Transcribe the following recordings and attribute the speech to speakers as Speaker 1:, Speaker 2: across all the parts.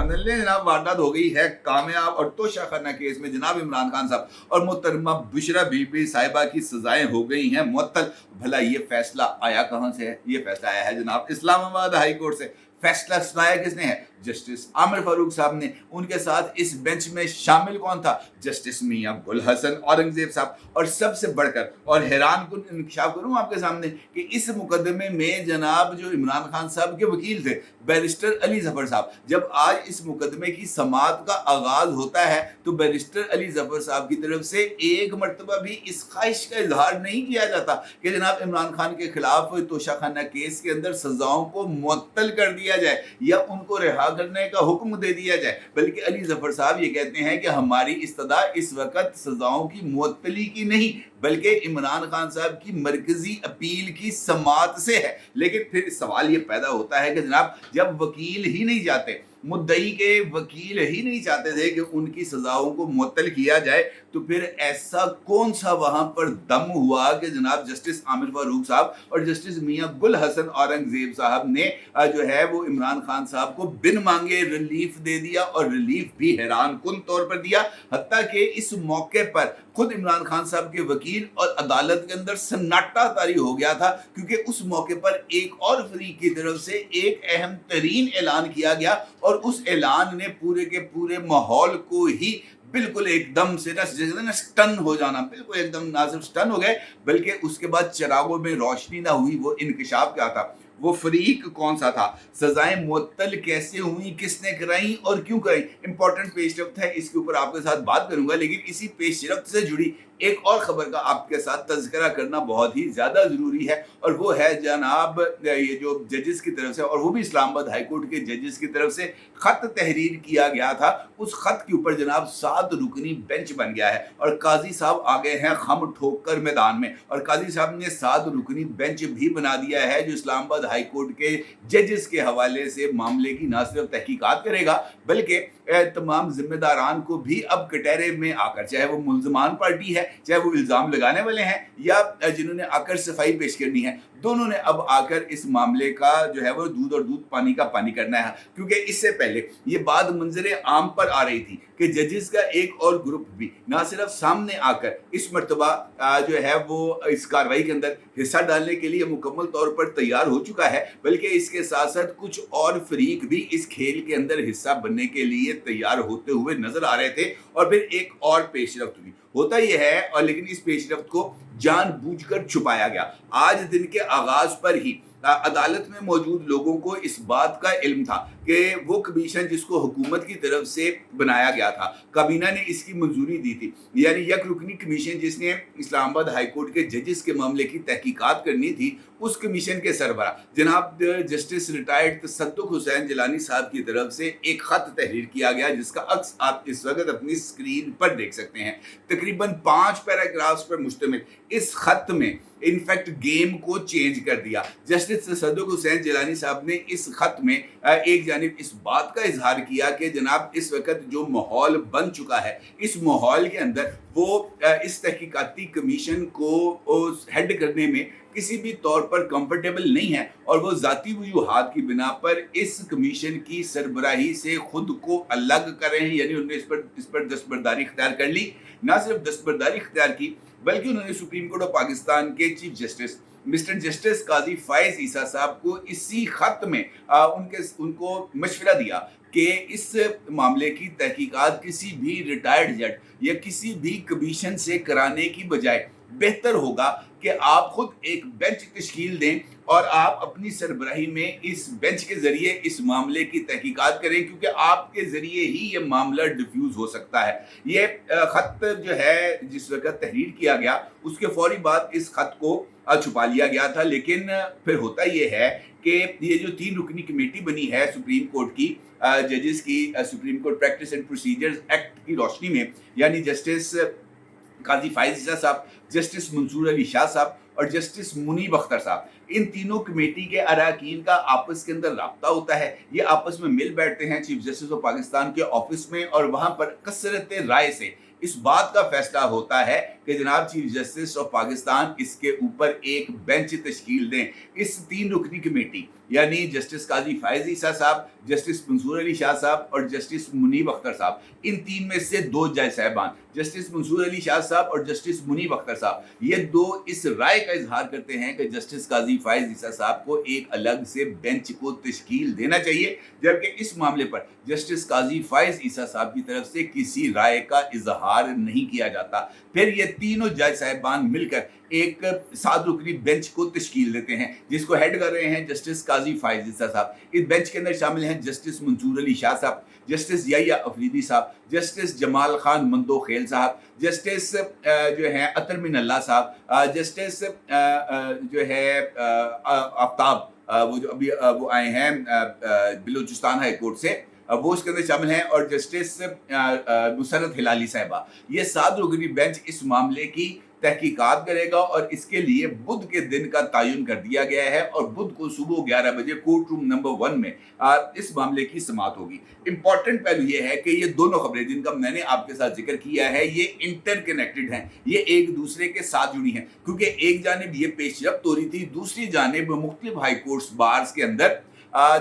Speaker 1: अल्हम्दुलिल्लाह जनाब वारदात हो गई है कामयाब और तोशा खाना केस में जनाब इमरान खान साहब और मोहतरमा बुशरा बीबी साहिबा की सजाएं हो गई हैं मुअत्तल। भला ये फैसला आया कहाँ से है? ये फैसला आया है जनाब इस्लामाबाद हाई कोर्ट से। फैसला सुनाया किसने है? जस्टिस आमिर फारूक साहब ने। उनके साथ इस बेंच में शामिल कौन था? जस्टिस मियां गुल हसन औरंगजेब साहब। और सबसे बढ़कर और हैरान कुन इंकशाफ करूं आपके सामने कि इस मुकदमे में जनाब जो इमरान खान साहब के वकील थे बैरिस्टर अली जफर साहब, जब आज इस मुकदमे की समाअत का आगाज होता है तो बैरिस्टर अली जफर साहब की तरफ से एक मरतबा भी इस ख्वाहिश का इजहार नहीं किया जाता कि जनाब इमरान खान के खिलाफ तोशाखाना केस के अंदर सजाओं को मुअत्तल कर दिया जाए या उनको रिहा करने का हुक्म दे दिया जाए, बल्कि अली जफर साहब ये कहते हैं कि हमारी इस्तदा इस वक्त सजाओं की मुअत्तली की नहीं बल्कि इमरान खान साहब की मरकजी अपील की समाअत से है। लेकिन फिर सवाल ये पैदा होता है कि जनाब जब वकील ही नहीं जाते, मुद्दई के वकील ही नहीं चाहते थे कि उनकी सजाओं को मुअत्तल किया जाए, तो फिर ऐसा कौन सा वहां पर दम हुआ कि जनाब जस्टिस आमिर फारूक साहब और जस्टिस मियां गुल हसन औरंगजेब साहब ने जो है वो इमरान खान साहब को बिन मांगे रिलीफ दे दिया और रिलीफ भी हैरान कुन तौर पर दिया। हत्ता कि इस मौके पर खुद इमरान खान साहब के वकील और अदालत के अंदर सन्नाटा तारी हो गया था, क्योंकि उस मौके पर एक और फरीक की तरफ से एक अहम तरीन ऐलान किया गया और उस ऐलान ने पूरे के पूरे माहौल को ही बिल्कुल एकदम से ना स्टन हो जाना, बिल्कुल एकदम ना सिर्फ स्टन हो गए बल्कि उसके बाद चिरागों में रोशनी ना हुई। वो इंकशाफ क्या था? वो फरीक कौन सा था? सजाएं मुअत्तल कैसे हुई, किसने कराई और क्यों कराई? इंपॉर्टेंट पेश रफ्त है, इसके ऊपर आपके साथ बात करूंगा, लेकिन इसी पेश रफ्त से जुड़ी एक और खबर का आपके साथ तज़किरा करना बहुत ही ज़्यादा ज़रूरी है, और वो है जनाब ये जो जजेस की तरफ से, और वो भी इस्लामाबाद हाई कोर्ट के जजेस की तरफ से ख़त तहरीर किया गया था। उस ख़त के ऊपर जनाब 7 रुकनी बेंच बन गया है और काजी साहब आ गए हैं खम ठोक कर मैदान में, और काजी साहब ने 7 रुकनी बेंच भी बना दिया है जो इस्लामाबाद हाई कोर्ट के जजेस के हवाले से मामले की न सिर्फ तहकीकात करेगा बल्कि तमाम जिम्मेदारान को भी अब कटहरे में आकर, चाहे वो मुल्ज़मान पार्टी है, चाहे वो इल्ज़ाम लगाने वाले हैं या जिन्होंने आकर सफाई पेश करनी है, दोनों ने अब आकर इस मामले का जो है वो दूध और दूध पानी का पानी करना है। क्योंकि इससे पहले ये बात मंजरे आम पर आ रही थी कि जजेस का एक और ग्रुप भी ना सिर्फ सामने आकर इस मरतबा जो है वो इस कार्रवाई के अंदर हिस्सा डालने के लिए मुकम्मल तौर पर तैयार हो चुका है, बल्कि इसके साथ साथ कुछ और फरीक भी इस खेल के अंदर हिस्सा बनने के लिए तैयार होते हुए नजर आ रहे थे। और फिर एक और पेशरफ्त हुई। होता यह है, और लेकिन इस पेशरफ्त को जानबूझकर छुपाया गया। आज दिन के आगाज पर ही अदालत में मौजूद लोगों को इस बात का इल्म था कि वो कमीशन जिसको हुकूमत की तरफ से बनाया गया था, काबीना ने इसकी मंजूरी दी थी, यानी एक रुकनी कमीशन जिसने इस्लामाबाद हाई कोर्ट के जजेस के मामले की तहकीकात करनी थी, उस कमीशन के सरबरा जनाब जस्टिस रिटायर्ड तसद्दुक हुसैन जिलानी साहब की तरफ से एक ख़त तहरीर किया गया जिसका अक्स आप इस वक्त अपनी स्क्रीन पर देख सकते हैं। तकरीबन 5 पैराग्राफ्स पर मुश्तमिल इस खत में इनफैक्ट गेम को चेंज कर दिया। जस्टिस तसद्दुक हुसैन जिलानी साहब ने इस खत में एक जानिब इस बात का इजहार किया कि जनाब इस वक्त जो माहौल बन चुका है, इस माहौल के अंदर वो इस तहकीकाती कमीशन को हेड करने में किसी भी तौर पर कंफर्टेबल नहीं है, और वो ज़ाती वजूहात की बिना पर इस कमीशन की सरबराही से खुद को अलग कर रहे हैं। यानी उन्होंने इस पर दस्तबरदारी इख्तियार कर ली। ना सिर्फ दस्तबरदारी इख्तियार की बल्कि उन्होंने सुप्रीम कोर्ट ऑफ पाकिस्तान के चीफ जस्टिस मिस्टर जस्टिस काजी फायज ईसा साहब को इसी खत में उनको मशवरा दिया कि इस मामले की तहकीकात किसी भी रिटायर्ड जज या किसी भी कमीशन से कराने की बजाय बेहतर होगा कि आप खुद एक बेंच तश्कील दें और आप अपनी सरबराही में इस बेंच के जरिए इस मामले की तहकीकात करें, क्योंकि आपके जरिए ही ये मामला डिफ्यूज हो सकता है। ये खत जो है जिस वक्त तहरीर किया गया उसके फौरी बाद इस खत को छुपा लिया गया था, लेकिन फिर होता ये है कि ये जो 3 रुकनी कमेटी बनी है सुप्रीम कोर्ट की जजेस की, supreme court practice and procedures act की रोशनी में, यानी जस्टिस काजी फायज ईसा साहब, जस्टिस मंसूर अली शाह साहब और जस्टिस मुनीब अख्तर साहब, इन तीनों कमेटी के अरकान का आपस के अंदर राब्ता होता है। ये आपस में मिल बैठते हैं चीफ जस्टिस ऑफ पाकिस्तान के ऑफिस में और वहां पर कसरत राय से इस बात का फैसला होता है कि जनाब चीफ जस्टिस ऑफ पाकिस्तान इसके ऊपर एक बेंच तश्कील दें। इस 3 रुकनी कमेटी यानी जस्टिस काजी फायज ईसा साहब, जस्टिस मंसूर अली शाह साहब और जस्टिस मुनीब अख्तर साहब, इन 3 में से 2 जज साहबान, जस्टिस मंसूर अली शाह साहब और जस्टिस मुनीब अख्तर साहब, ये 2 इस राय का इजहार करते हैं कि जस्टिस काजी फायज ईसा साहब को एक अलग से बेंच को तश्कील देना चाहिए, जबकि इस मामले पर जस्टिस काजी फायज ईसा साहब की तरफ से किसी राय का इजहार नहीं किया जाता। फिर ये तीनों जज साहबान मिलकर एक 7 रुकनी बेंच को तश्कील देते हैं, जिसको हेड कर रहे हैं जस्टिस काजी फायज ईसा साहब। इस बेंच के अंदर शामिल हैं जस्टिस मंसूर अली शाह साहब, जस्टिस याया अफरीदी साहब, जस्टिस जमाल खान मंदोखेल साहब, जस्टिस जो है अतर मिनल्ला साहब, जस्टिस जो है आफ्ताब, वो जो अभी वो आए हैं बलूचिस्तान हाई कोर्ट से, वो इसके अंदर शामिल हैं, और जस्टिस मुसरत हिलाली साहिबा। ये 7 रुकनी बेंच इस मामले की तहकीकात करेगा और इसके लिए बुध के दिन का तयन कर दिया गया है और बुध को सुबह 11 बजे कोर्ट रूम नंबर 1 में इस मामले की समाअत होगी। इंपॉर्टेंट पहलू ये है कि ये दोनों खबरें जिनका मैंने आपके साथ जिक्र किया है ये इंटरकनेक्टेड हैं, ये एक दूसरे के साथ जुड़ी हैं, क्योंकि एक जानिब ये पेशरफ्त हो रही थी, दूसरी जानिब मुख्तलिफ हाई कोर्ट्स बार्स के अंदर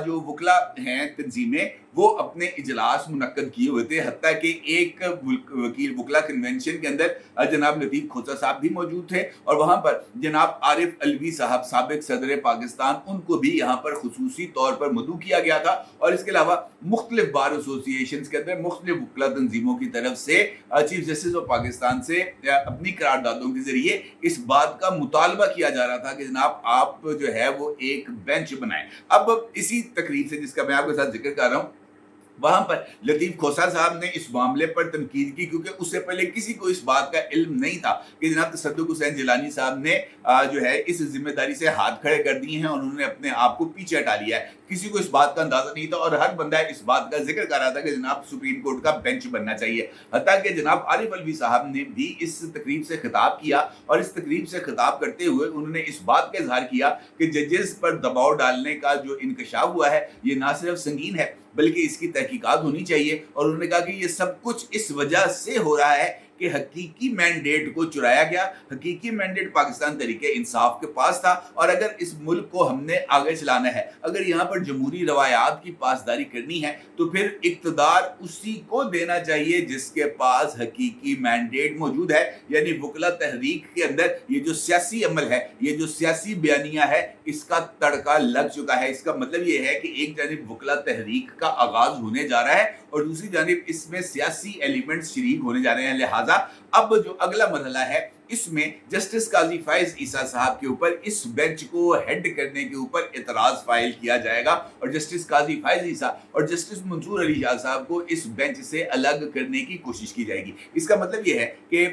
Speaker 1: जो वकला हैं तंजीमें वो अपने इजलास मुनक्कद किए हुए थे। हत्ता कि एक वकील वकला कन्वेंशन के अंदर जनाब लतीफ़ खोसा साहब भी मौजूद थे और वहाँ पर जनाब आरिफ अलवी साहब साबिक सदर पाकिस्तान, उनको भी यहाँ पर खुसूसी तौर पर मदऊ किया गया था। और इसके अलावा मुख्तलिफ बार एसोसिएशन के अंदर मुख्तलिफ वकला तंजीमों की तरफ से चीफ जस्टिस ऑफ पाकिस्तान से अपनी करारदादों के जरिए इस बात का मुतालबा किया जा रहा था कि जनाब आप जो है वो एक बेंच बनाएं। अब इसी तकरीर से जिसका मैं आपके साथ जिक्र कर रहा हूँ, वहां पर लतीफ़ खोसा साहब ने इस मामले पर तनकीद की, क्योंकि उससे पहले किसी को इस बात का इल्म नहीं था कि जनाब तसद्दुक़ हुसैन जिलानी साहब ने जो है इस जिम्मेदारी से हाथ खड़े कर दिए हैं और उन्होंने अपने आप को पीछे हटा लिया है। किसी को इस बात का अंदाजा नहीं था और हर बंदा इस बात का जिक्र कर रहा था कि जनाब सुप्रीम कोर्ट का बेंच बनना चाहिए। हत्ता कि जनाब आरिफ अलवी साहब ने भी इस तकरीब से खिताब किया और इस तकरीब से खिताब करते हुए उन्होंने इस बात का इजहार किया कि जजेस पर दबाव डालने का जो इंकशाफ हुआ है ये ना सिर्फ संगीन है बल्कि इसकी तहकीकात होनी चाहिए। और उन्होंने कहा कि ये सब कुछ इस वजह से हो रहा है कि हकीकी मैंडेट को चुराया गया। हकीकी मैंडेट पाकिस्तान तरीके इंसाफ के पास था और अगर इस मुल्क को हमने आगे चलाना है, अगर यहाँ पर जमहूरी रवायात की पासदारी करनी है तो फिर इक़्तिदार उसी को देना चाहिए जिसके पास हकीकी मैंडेट मौजूद है। यानी वकला तहरीक के अंदर ये जो सियासी अमल है, ये जो सियासी बयानिया है, इसका तड़का लग चुका है। इसका मतलब ये है कि एक जानिब वकला तहरीक का आगाज होने जा रहा है और दूसरी जानिब इसमें सियासी एलिमेंट्स शरीक होने जा रहे हैं। लिहाजा अब जो अगला मरहला है इसमें जस्टिस काजी फायज ईसा साहब के ऊपर इस बेंच को हेड करने के ऊपर इतराज फाइल किया जाएगा और जस्टिस काजी फायज ईसा और जस्टिस मंसूर अली शाह साहब को इस बेंच से अलग करने की कोशिश की जाएगी। इसका मतलब यह है कि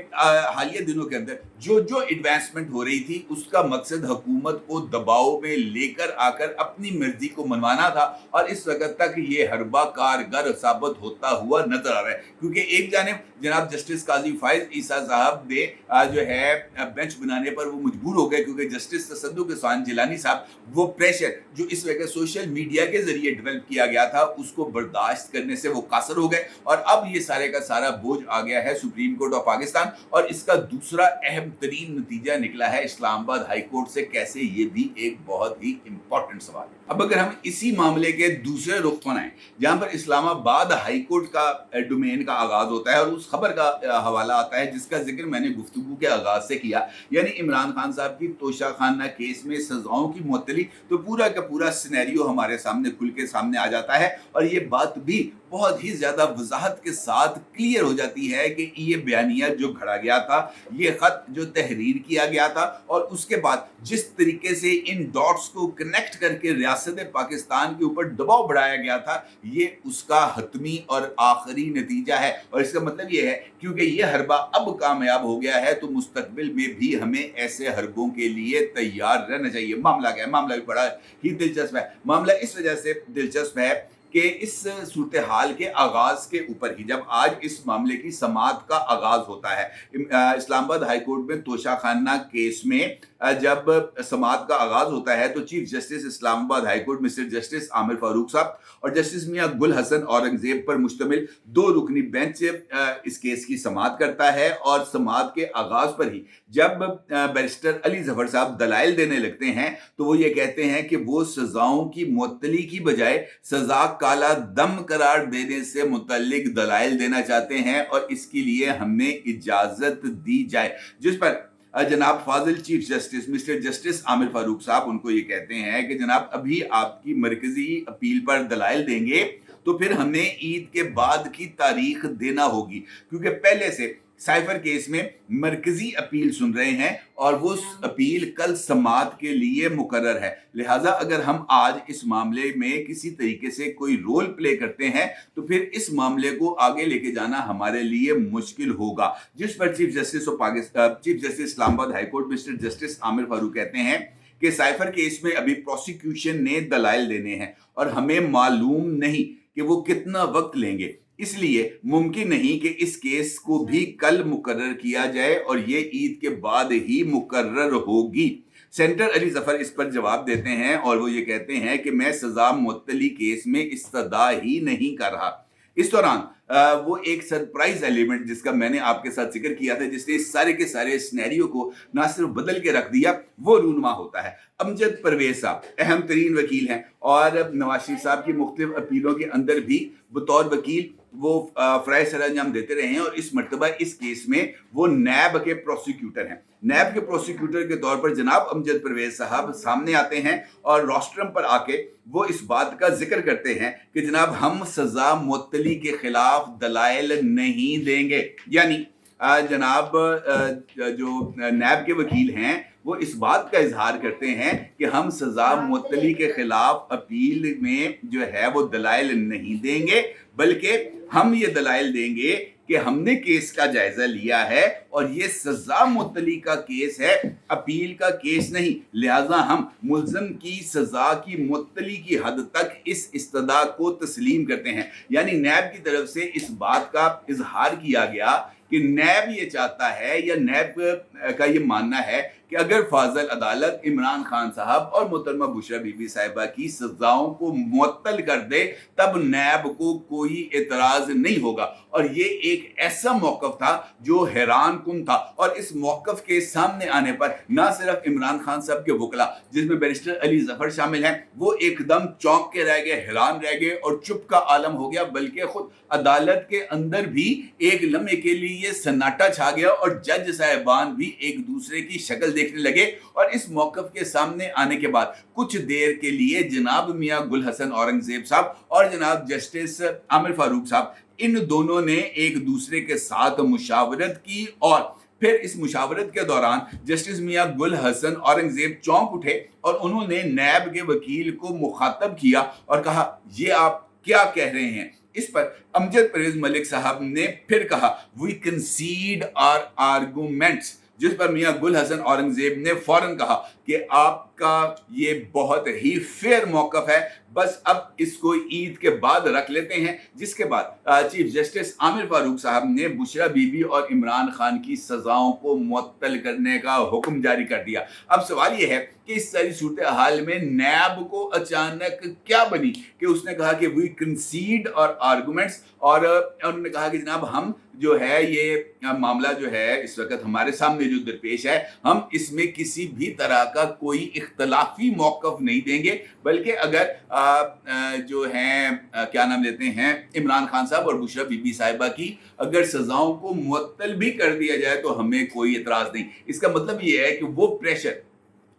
Speaker 1: हालिया दिनों के अंदर जो जो एडवांसमेंट हो रही थी उसका मकसद हुकूमत को दबाव में लेकर आकर अपनी मर्जी को मनवाना था और इस वक्त तक ये हरबा कारगर साबित होता हुआ नजर आ रहा है, क्योंकि एक जानिब जनाब जस्टिस काजी फायज ईसा साहब ने जो है बेंच बनाने पर वो मजबूर हो गए, क्योंकि जस्टिस तसद्दुक़ हुसैन जिलानी साहब वो प्रेशर जो इस वक्त सोशल मीडिया के जरिए डेवलप किया गया था उसको बर्दाश्त करने से वो कासर हो गए और अब ये सारे का सारा बोझ आ गया है सुप्रीम कोर्ट ऑफ पाकिस्तान। और इसका दूसरा अहम तरीन नतीजा निकला है इस्लामाबाद हाई कोर्ट से। कैसे? ये भी एक बहुत ही इंपॉर्टेंट सवाल है। अब अगर हम इसी मामले के दूसरे रुख पर आए जहां पर इस्लामाबाद हाई कोर्ट का डोमेन का आगाज होता है और उस खबर का हवाला आता है जिसका जिक्र मैंने गुफ्तगू के आगाज से किया, यानी इमरान खान साहब की तोशाखाना केस में सजाओं की मुअत्तली, तो पूरा का पूरा सिनेरियो हमारे सामने खुल के सामने आ जाता है और ये बात भी बहुत ही ज्यादा वजाहत के साथ क्लियर हो जाती है कि ये बयानिया जो घड़ा गया था, ये खत जो तहरीर किया गया था और उसके बाद जिस तरीके से इन डॉट्स को कनेक्ट करके रियासत पाकिस्तान के ऊपर दबाव बढ़ाया गया था, ये उसका हतमी और आखिरी नतीजा है। और इसका मतलब ये है क्योंकि ये हरबा अब कामयाब हो गया है तो मुस्तकबिल में भी हमें ऐसे हरबों के लिए तैयार रहना चाहिए। मामला क्या है? मामला भी बड़ा ही दिलचस्प है। मामला इस वजह से दिलचस्प है कि इस सूरत हाल के आगाज के ऊपर ही जब आज इस मामले की समाअत का आगाज होता है, इस्लामाबाद हाई कोर्ट में तोशाखाना केस में जब समाअत का आगाज होता है तो chief justice Islamabad high court mister justice Aamir Farooq साहब और जस्टिस मियां गुल हसन औरंगजेब पर मुश्तमिल 2 रुकनी बेंच इस केस की समाअत करता है। और समाअत के आगाज पर ही जब बैरिस्टर अली जफर साहब दलाइल देने लगते हैं तो वो ये कहते हैं कि वो सजाओं की मुअत्तली की बजाय सजा काला दम करार देने से मुतल्लिक दलाइल देना चाहते हैं और इसके लिए हमें इजाजत दी जाए। जिस पर जनाब फाजिल chief justice Mr justice Aamir Farooq साहब उनको ये कहते हैं कि जनाब अभी आपकी मरकजी अपील पर दलाइल देंगे तो फिर हमें ईद के बाद की तारीख देना होगी, क्योंकि पहले से साइफर केस में मरकजी अपील सुन रहे हैं और वो अपील कल समाअत के लिए मुकर्रर है। लिहाजा अगर हम आज इस मामले में किसी तरीके से कोई रोल प्ले करते हैं तो फिर इस मामले को आगे लेके जाना हमारे लिए मुश्किल होगा। जिस पर chief justice Islamabad high court mister justice Aamir Farooq कहते हैं कि साइफर केस में अभी प्रोसिक्यूशन ने दलाइल देने हैं और हमें मालूम नहीं कि वो कितना वक्त लेंगे, इसलिए मुमकिन नहीं कि इस केस को भी कल मुकर्रर किया जाए और ये ईद के बाद ही मुकर्रर होगी। सेनेटर अली जफर इस पर जवाब देते हैं और वो ये कहते हैं कि मैं सजा मुअत्तली केस में इस्तदा ही नहीं कर रहा। इस दौरान वो एक सरप्राइज एलिमेंट जिसका मैंने आपके साथ जिक्र किया था, जिसने इस सारे के सारे सिनेरियो को ना सिर्फ बदल के रख दिया, वो रूनुमा होता है। अमजद परवेज साहब अहम तरीन वकील हैं और नवाज शरीफ साहब की मुख्तलिफ अपीलों के अंदर भी बतौर वकील वो फ़राइज़ सर अंजाम देते रहे हैं और इस मरतबा इस केस में वो नैब के प्रोसिक्यूटर हैं। नैब के प्रोसिक्यूटर के तौर पर जनाब अमजद परवेज साहब सामने आते हैं और रोस्ट्रम पर आके वो इस बात का जिक्र करते हैं कि जनाब हम सजा मुअत्तली के खिलाफ दलाइल नहीं देंगे। यानी जनाब जो नैब के वकील हैं वो इस बात का इजहार करते हैं कि हम सजा मुअत्तली के खिलाफ अपील में जो है वो दलाइल नहीं देंगे, बल्कि हम ये दलाइल देंगे कि हमने केस का जायजा लिया है और ये सजा मुअत्तली का केस है, अपील का केस नहीं। लिहाजा हम मुल्ज़म की सजा की मुअत्तली की हद तक इस इस्तदा को तस्लीम करते हैं। यानी नैब की तरफ से इस बात का इजहार किया गया कि नैब ये चाहता है या नैब का ये मानना है कि अगर फाजल अदालत इमरान खान साहब और मोहतरमा बुशरा बीबी साहिबा की सजाओं को मुअत्तल कर दे तब नैब को कोई एतराज नहीं होगा। और ये एक ऐसा मौक़िफ़ था जो हैरान कुन था और इस मौक़िफ़ के सामने आने पर ना सिर्फ इमरान खान साहब के वकला जिसमें बैरिस्टर अली जफर शामिल हैं वो एकदम चौंक के रह गए, हैरान रह गए और चुप का आलम हो गया, बल्कि खुद अदालत के अंदर भी एक लम्हे के लिए सन्नाटा छा गया और जज साहिबान भी एक दूसरे की शक्ल देखने लगे। और इस मौक़िफ़ के सामने आने के बाद कुछ देर के लिए जनाब मियां गुल हसन औरंगजेब साहब और जनाब जस्टिस आमिर फारूक साहब इन दोनों ने एक दूसरे के साथ मुशावरत की और फिर इस मुशावरत के दौरान जस्टिस मियां गुल हसन औरंगजेब चौंक उठे और उन्होंने नैब के वकील को मुखातब किया और कहा, ये आप क्या कह रहे हैं? इस पर अमजद परवेज मलिक साहब ने फिर कहा, वी कंसीड आवर आर्गुमेंट्स। जिस पर मियां गुल हसन औरंगजेब ने फौरन कहा कि आपका ये बहुत ही फेयर मौक़िफ़ है, बस अब इसको ईद के बाद रख लेते हैं। जिसके बाद चीफ जस्टिस आमिर फारूक साहब ने बुशरा बीबी और इमरान खान की सजाओं को मुअत्तल करने का हुक्म जारी कर दिया। अब सवाल ये है कि इस सारी सूरत हाल में नैब को अचानक क्या बनी कि उसने कहा कि वी कंसीड और आर्गूमेंट्स और उन्होंने कहा कि जनाब हम जो है ये मामला जो है इस वक्त हमारे सामने जो दरपेश है हम इसमें किसी भी तरह का कोई इख्तलाफी मौक़िफ़ नहीं देंगे, बल्कि अगर जो हैं क्या नाम लेते हैं इमरान खान साहब और बुशरा बीबी साहिबा की अगर सजाओं को मुअत्तल भी कर दिया जाए तो हमें कोई एतराज़ नहीं। इसका मतलब ये है कि वो प्रेशर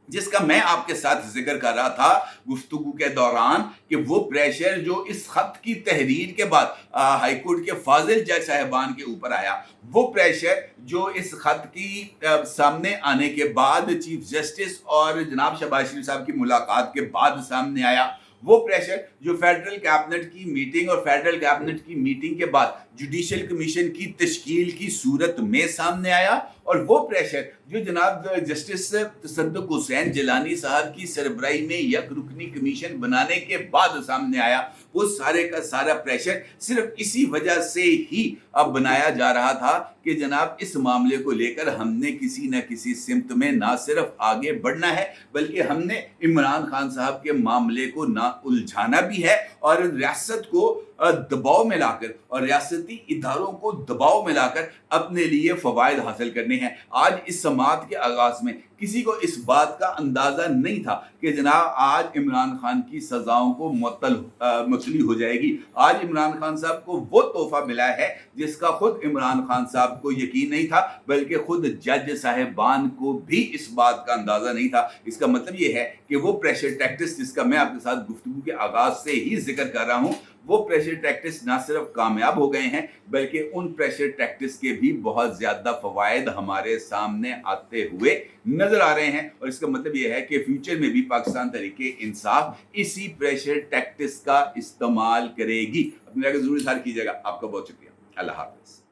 Speaker 1: जिसका मैं आपके साथ जिक्र कर रहा था गुफ्तगू के दौरान कि वो प्रेशर जो इस खत की तहरीर के बाद हाईकोर्ट के फाजिल जज साहिबान के ऊपर आया, वो प्रेशर जो इस खत की सामने आने के बाद चीफ जस्टिस और जनाब शहबाज शरीफ साहब की मुलाकात के बाद सामने आया, वो प्रेशर जो फेडरल कैबिनेट की मीटिंग और फेडरल कैबिनेट की मीटिंग के बाद जुडिशल कमीशन की तश्कील की सूरत में सामने आया, और वो प्रेशर जो जनाब जस्टिस तसद्दुक हुसैन जिलानी साहब की सरबराही में एक रुकनी कमीशन बनाने के बाद सामने आया, वो सारे का सारा प्रेशर सिर्फ इसी वजह से ही अब बनाया जा रहा था कि जनाब इस मामले को लेकर हमने किसी न किसी सिमत में ना सिर्फ आगे बढ़ना है, बल्कि हमने इमरान खान साहब के मामले को ना उलझाना भी है और रियासत को दबाव में लाकर और रियासती इदारों को दबाव में लाकर अपने लिए फवायद हासिल करने हैं। आज इस समात के आगाज में किसी को इस बात का अंदाजा नहीं था कि जनाब आज इमरान खान की सजाओं को मुअत्तली हो जाएगी। आज इमरान खान साहब को वो तोहफा मिला है जिसका खुद इमरान खान साहब को यकीन नहीं था, बल्कि खुद जज साहिबान को भी इस बात का अंदाजा नहीं था। इसका मतलब ये है कि वो प्रेशर टैक्टिस जिसका मैं आपके साथ गुफ्तगू के आगाज से ही जिक्र कर रहा हूँ, वो प्रेशर टैक्टिस ना सिर्फ कामयाब हो गए हैं, बल्कि उन प्रेशर टैक्टिस के भी बहुत ज्यादा फवायद हमारे सामने आते हुए नजर आ रहे हैं। और इसका मतलब ये है कि फ्यूचर में भी पाकिस्तान तहरीक इंसाफ इसी प्रेशर टैक्टिस का इस्तेमाल करेगी। अपनी राय जरूर इज़हार कीजिएगा। आपका बहुत शुक्रिया। अल्लाह हाफ़िज़।